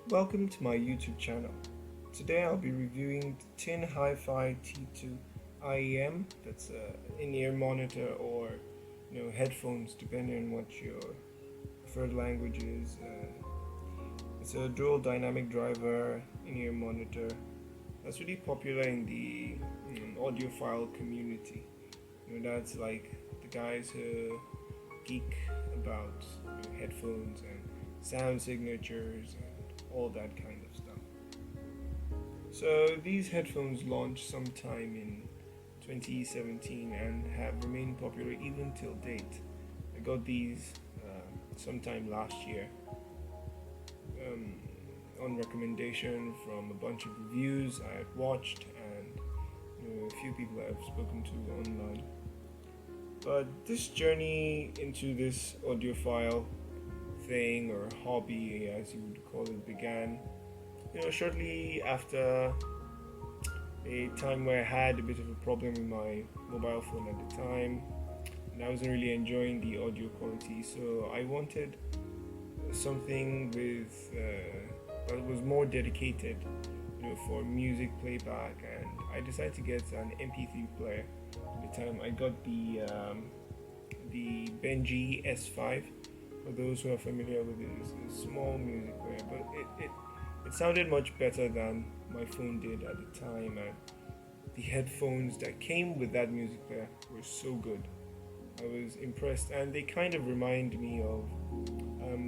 Welcome to my YouTube channel. Today I'll be reviewing the TinHiFi T2 IEM. That's an in-ear monitor or headphones, depending on what your preferred language is. It's a dual dynamic driver in-ear monitor that's really popular in the audiophile community. That's like the guys who geek about headphones and sound signatures and all that kind of stuff. So these headphones launched sometime in 2017 and have remained popular even till date. I got these sometime last year on recommendation from a bunch of reviews I had watched and a few people I've spoken to online. But this journey into this audiophile thing or hobby, as you would call it, began shortly after a time where I had a bit of a problem with my mobile phone at the time, and I wasn't really enjoying the audio quality, so I wanted something with that was more dedicated for music playback, and I decided to get an MP3 player. At the time I got the Benji S5. For those who are familiar with it, it's a small music player, but it sounded much better than my phone did at the time, and the headphones that came with that music player were so good. I was impressed, and they kind of remind me of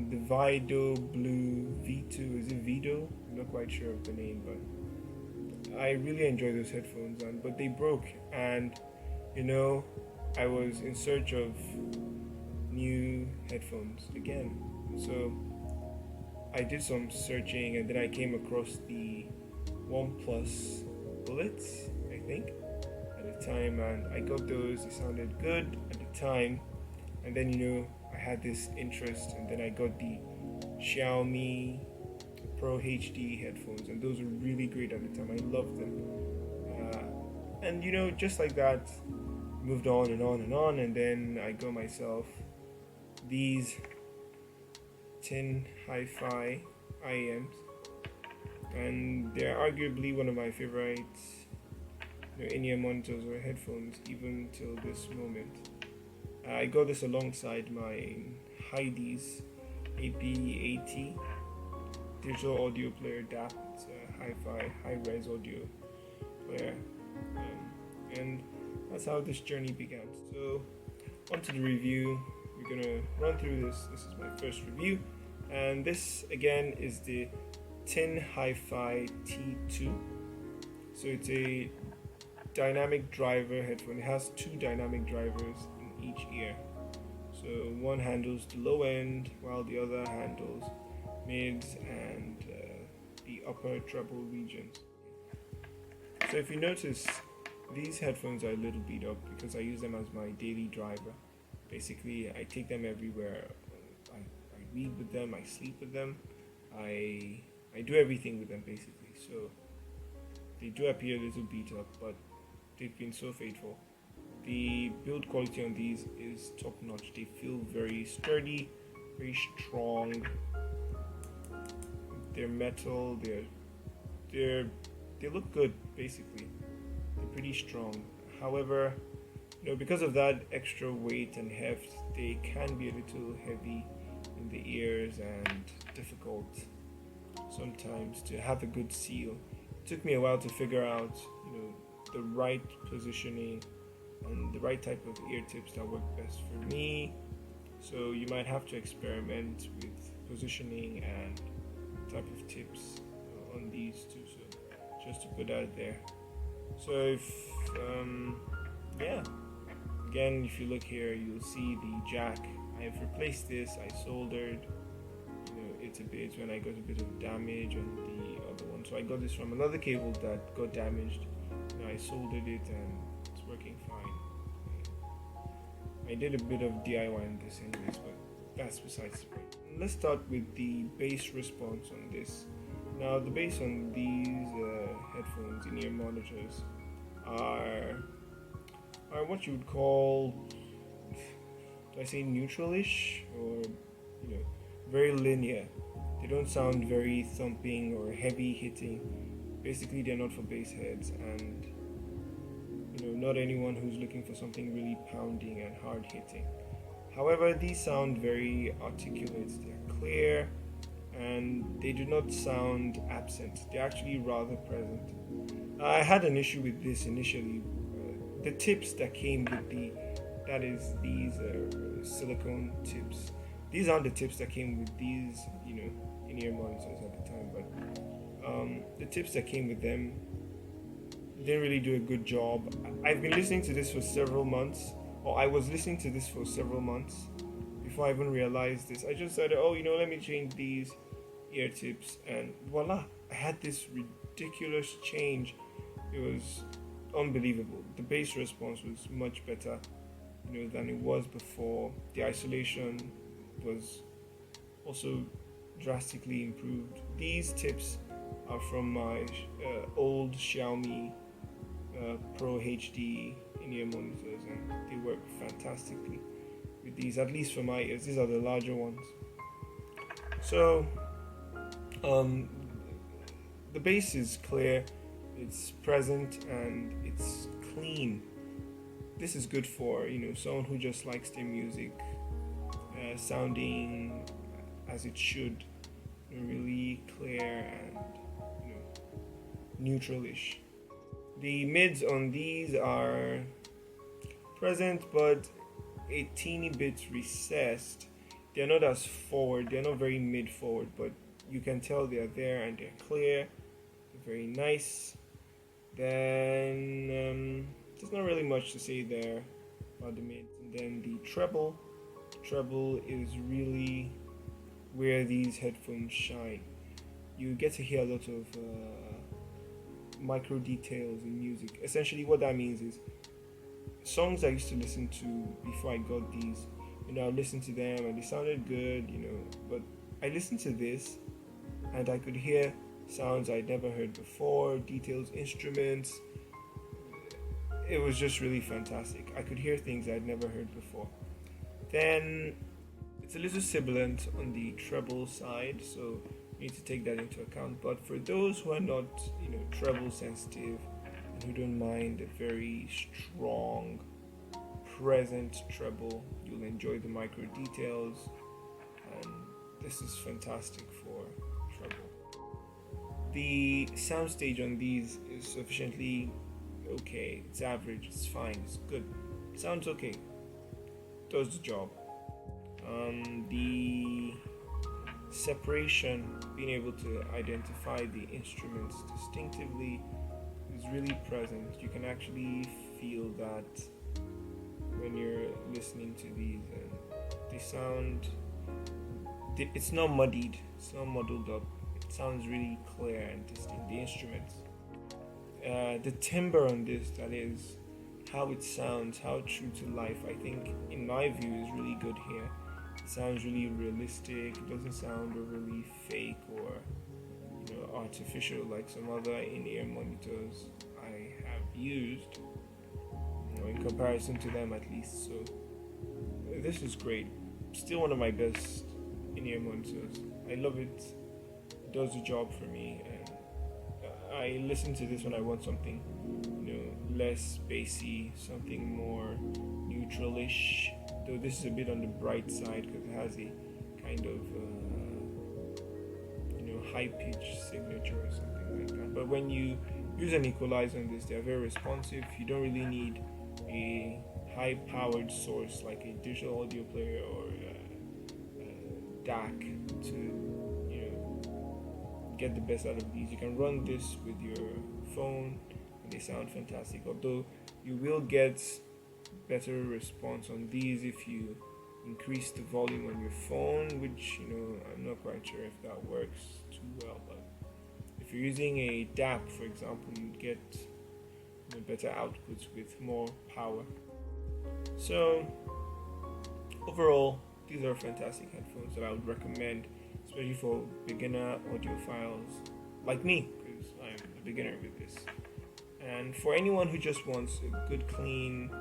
the Vido Blue V2. Is it Vido? I'm not quite sure of the name, but I really enjoy those headphones, but they broke, and I was in search of new headphones again. So I did some searching, and then I came across the OnePlus Bullets, I think, at the time, and I got those. They sounded good at the time, and then I had this interest, and then I got the Xiaomi Pro HD headphones, and those were really great at the time. I loved them, and just like that, moved on and on and on, and then I got myself these TinHiFi IEMs, and they're arguably one of my favorite in-ear monitors or headphones even till this moment. I got this alongside my Heidi's AP80 digital audio player DAP. It's a hi-fi, high-res audio player, and that's how this journey began. So onto the review. We're gonna run through this. This is my first review, and this again is the TinHiFi T2. So it's a dynamic driver headphone. It has two dynamic drivers in each ear. So one handles the low end, while the other handles mids and the upper treble regions. So if you notice, these headphones are a little beat up because I use them as my daily driver. Basically, I take them everywhere. I read with them, I sleep with them, I do everything with them basically. So they do appear a little beat up, but they've been so faithful. The build quality on these is top notch. They feel very sturdy, very strong. They're metal. They look good basically. They're pretty strong. However, because of that extra weight and heft, they can be a little heavy in the ears and difficult sometimes to have a good seal. It took me a while to figure out, the right positioning and the right type of ear tips that work best for me. So you might have to experiment with positioning and type of tips on these two. So just to put that there. So again, if you look here, you'll see the jack. I've replaced this. I soldered it a bit when I got a bit of damage on the other one. So I got this from another cable that got damaged. I soldered it and it's working fine. I did a bit of DIY on this anyways, but that's besides the point. Let's start with the bass response on this. Now the bass on these headphones, in-ear monitors, are what you would call, do I say neutralish, or very linear. They don't sound very thumping or heavy hitting. Basically, they're not for bass heads, and not anyone who's looking for something really pounding and hard hitting. However, these sound very articulate. They're clear, and they do not sound absent. They're actually rather present. I had an issue with this initially. The tips that came with these silicone tips. These aren't the tips that came with these, in-ear monitors at the time, but the tips that came with them didn't really do a good job. I've been listening to this for several months, or I was listening to this for several months before I even realized this. I just said, let me change these ear tips, and voila, I had this ridiculous change. It was unbelievable. The bass response was much better, than it was before. The isolation was also drastically improved. These tips are from my old Xiaomi Pro HD in-ear monitors, and they work fantastically with these, at least for my ears. These are the larger ones. So the bass is clear, it's present, and it's clean. This is good for someone who just likes their music sounding as it should, really clear and neutral-ish. The mids on these are present but a teeny bit recessed. They're not as forward, they're not very mid-forward, but you can tell they're there and they're clear, they're very nice. Then there's not really much to say there about the mids. And then the treble. The treble is really where these headphones shine. You get to hear a lot of micro details in music. Essentially what that means is songs I used to listen to before I got these, I listened to them and they sounded good, but I listened to this and I could hear sounds I'd never heard before, details, instruments. It was just really fantastic. I could hear things I'd never heard before. Then it's a little sibilant on the treble side, so you need to take that into account. But for those who are not, treble sensitive and who don't mind a very strong, present treble, you'll enjoy the micro details, and this is fantastic for treble. The soundstage on these is sufficiently okay. It's average, it's fine, it's good. Sounds okay. Does the job. The separation, being able to identify the instruments distinctively, is really present. You can actually feel that when you're listening to these, and they sound, it's not muddied, it's not muddled up. It sounds really clear and distinct. The instruments, the timbre on this, that is how it sounds, how true to life, I think in my view is really good here. It sounds really realistic. It doesn't sound overly fake or artificial like some other in-ear monitors I have used, in comparison to them at least. So this is great. Still one of my best in-ear monitors. I love it. It does the job for me, and I listen to this when I want something less bassy, something more neutral-ish, though this is a bit on the bright side because it has a kind of high-pitched signature or something like that. But when you use an equalizer on this, they're very responsive. You don't really need a high-powered source like a digital audio player or a DAC to get the best out of these. You can run this with your phone and they sound fantastic, although you will get better response on these if you increase the volume on your phone, which I'm not quite sure if that works too well. But if you're using a DAP, for example, you get better outputs with more power. So overall, these are fantastic headphones that I would recommend, especially for beginner audiophiles like me, because I'm a beginner with this. And for anyone who just wants a good, clean,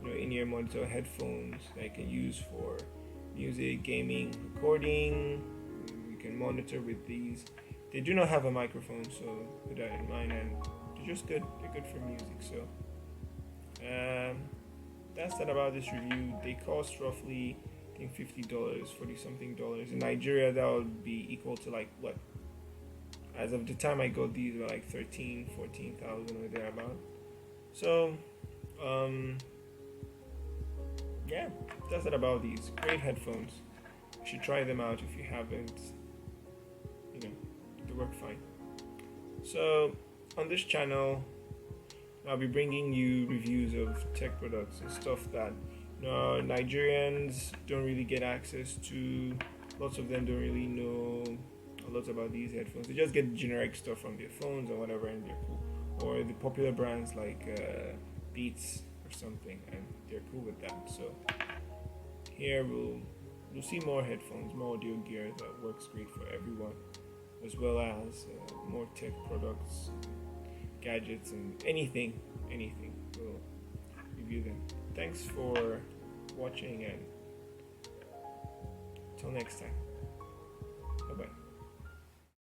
in-ear monitor headphones that you can use for music, gaming, recording, you can can monitor with these. They do not have a microphone, so with that in mind, and they're just good. They're good for music. So that's that about this review. They cost roughly, I think, $50, 40 something dollars. In Nigeria, that would be equal to like what? As of the time I got these, were like 13, 14,000 or thereabout. So, yeah, that's it about these. Great headphones. You should try them out if you haven't. You know, they work fine. So, on this channel, I'll be bringing you reviews of tech products and stuff that Nigerians don't really get access to. Lots of them don't really know a lot about these headphones. They just get generic stuff from their phones or whatever, and they're cool. Or the popular brands like Beats or something, and they're cool with that. So here we'll see more headphones, more audio gear that works great for everyone, as well as more tech products, gadgets, and anything. We'll review them. Thanks for watching, and till next time. Bye bye.